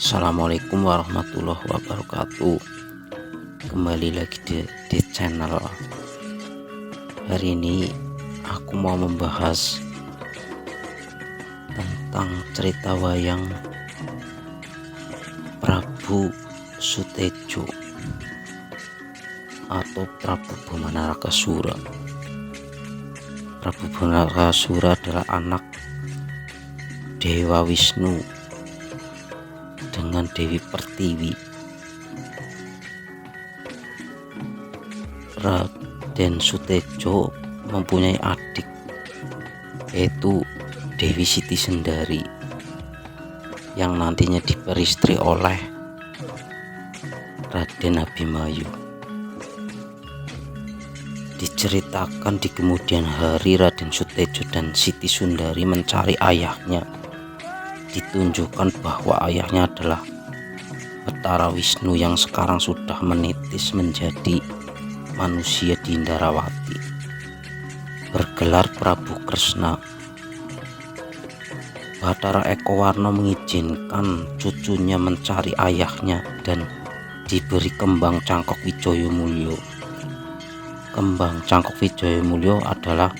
Assalamualaikum warahmatullahi wabarakatuh. Kembali lagi di channel. Hari ini aku mau membahas tentang cerita wayang Prabu Sutejo atau Prabu Bomanaraghassura. Prabu Bomanaraghassura adalah anak Dewa Wisnu dengan Dewi Pertiwi. Raden Sutejo mempunyai adik, yaitu Dewi Siti Sendari, yang nantinya diperistri oleh Raden Abimanyu. Diceritakan di kemudian hari Raden Sutejo dan Siti Sundari mencari ayahnya. Ditunjukkan bahwa ayahnya adalah Bathara Wisnu yang sekarang sudah menitis menjadi manusia di Indrawati, bergelar Prabu Kresna. Bathara Ekowarno mengizinkan cucunya mencari ayahnya dan diberi kembang Cangkok Wijayamulya. Kembang Cangkok Wijayamulya adalah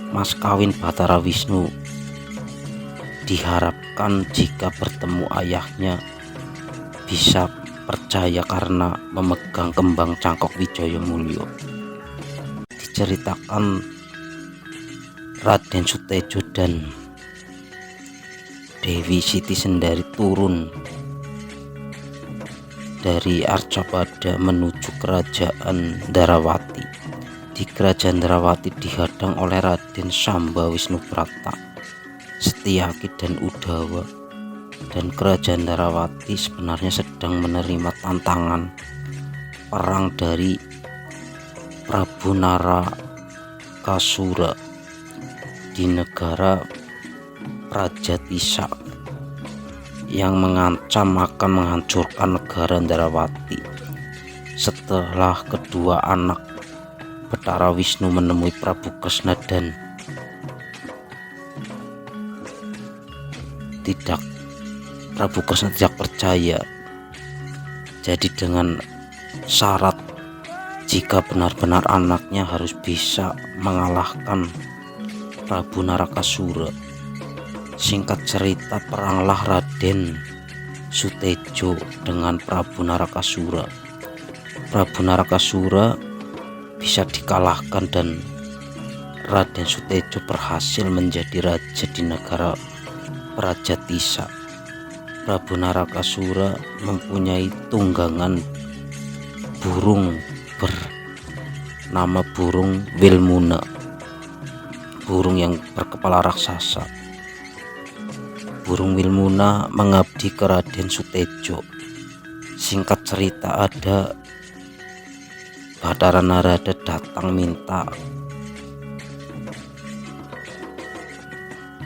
mas kawin Bathara Wisnu. Diharapkan jika bertemu ayahnya bisa percaya karena memegang kembang Cangkok Wijayamulya. Diceritakan Raden Sutejo dan Dewi Siti Sendari turun dari Arcapada menuju kerajaan Ndarawati. Di kerajaan Ndarawati dihadang oleh Raden Sambhawisnubrata, Setyaki dan Udawa, dan kerajaan Ndarawati sebenarnya sedang menerima tantangan perang dari Prabu Narakasura di negara Prajatisa yang mengancam akan menghancurkan negara Ndarawati. Setelah kedua anak Bathara Wisnu menemui Prabu Kresna dan Prabu Kresna tidak percaya. Jadi dengan syarat jika benar-benar anaknya harus bisa mengalahkan Prabu Narakasura. Singkat cerita, peranglah Raden Sutejo dengan Prabu Narakasura. Prabu Narakasura bisa dikalahkan dan Raden Sutejo berhasil menjadi raja di negara Prajatisa. Prabu Narakasura mempunyai tunggangan burung bernama burung Wilmuna, burung yang berkepala raksasa. Burung Wilmuna mengabdi ke Raden Sutejo. Singkat cerita, ada Bathara Narada datang minta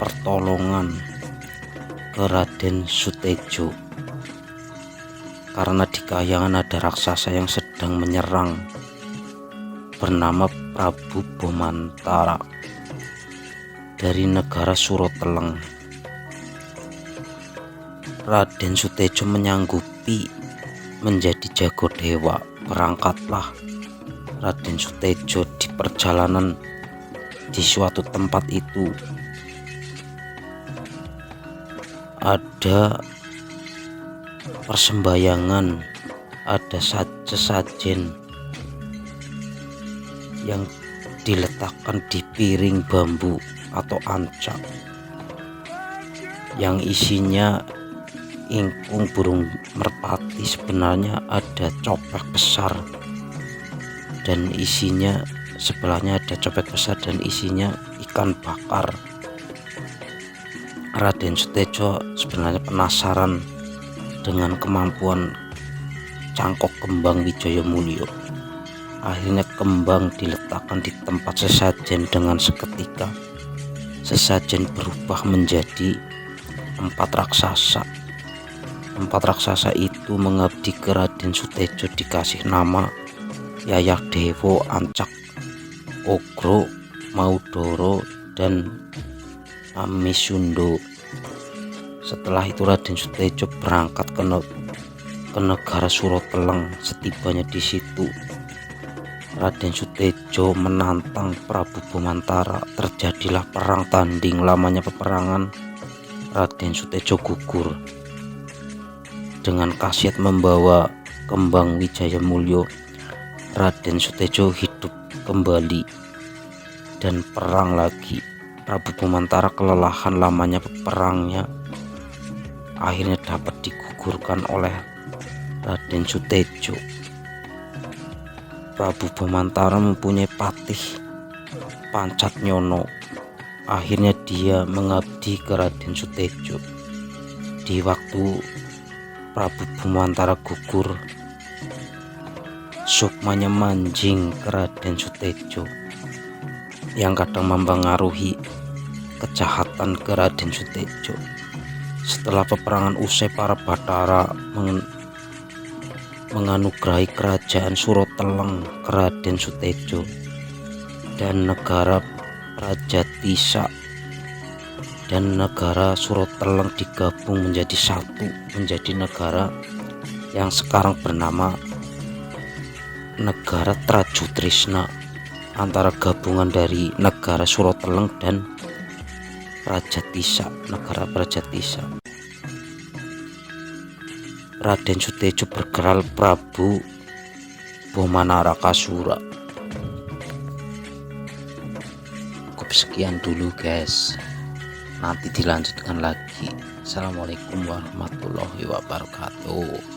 pertolongan ke Raden Sutejo karena di kahyangan ada raksasa yang sedang menyerang bernama Prabu Bomantara dari negara Suroteleng. Raden Sutejo menyanggupi menjadi jago dewa. Berangkatlah Raden Sutejo. Di perjalanan di suatu tempat itu ada persembahyangan, ada sesajen yang diletakkan di piring bambu atau ancak yang isinya ingkung burung merpati. Sebenarnya ada copek besar dan isinya, sebelahnya ada copek besar dan isinya ikan bakar. Raden Sutejo sebenarnya penasaran dengan kemampuan cangkok kembang Wijayamulya. Akhirnya kembang diletakkan di tempat sesajen. Dengan seketika sesajen berubah menjadi 4 raksasa. 4 raksasa itu mengabdi ke Raden Sutejo, dikasih nama Yayah Dewa, Ancak, Ogro, Maudoro, dan Amisundo. Setelah itu Raden Sutejo berangkat ke negara Suroteleng. Setibanya di situ, Raden Sutejo menantang Prabu Bomantara. Terjadilah perang tanding. Lamanya peperangan, Raden Sutejo gugur. Dengan khasiat membawa kembang Wijaya Mulyo, Raden Sutejo hidup kembali dan perang lagi. Prabu Bomantara kelelahan lamanya peperangnya, akhirnya dapat digugurkan oleh Raden Sutejo. Prabu Bomantara mempunyai patih Pancatnyono. Akhirnya dia mengabdi ke Raden Sutejo. Di waktu Prabu Bomantara gugur, sukmanya manjing ke Raden Sutejo yang kadang mempengaruhi kejahatan ke Raden Sutejo. Setelah peperangan usai, para Bathara menganugerahi kerajaan Suroteleng ke Raden Sutejo, dan negara Prajatisa dan negara Suroteleng digabung menjadi satu, menjadi negara yang sekarang bernama negara Trajutrisna, antara gabungan dari negara Suroteleng dan Prajatisa, negara Prajatisa. Raden Sutejo bergelar Prabu Bomanarakasura. Cukup sekian dulu guys, nanti dilanjutkan lagi. Assalamualaikum warahmatullahi wabarakatuh.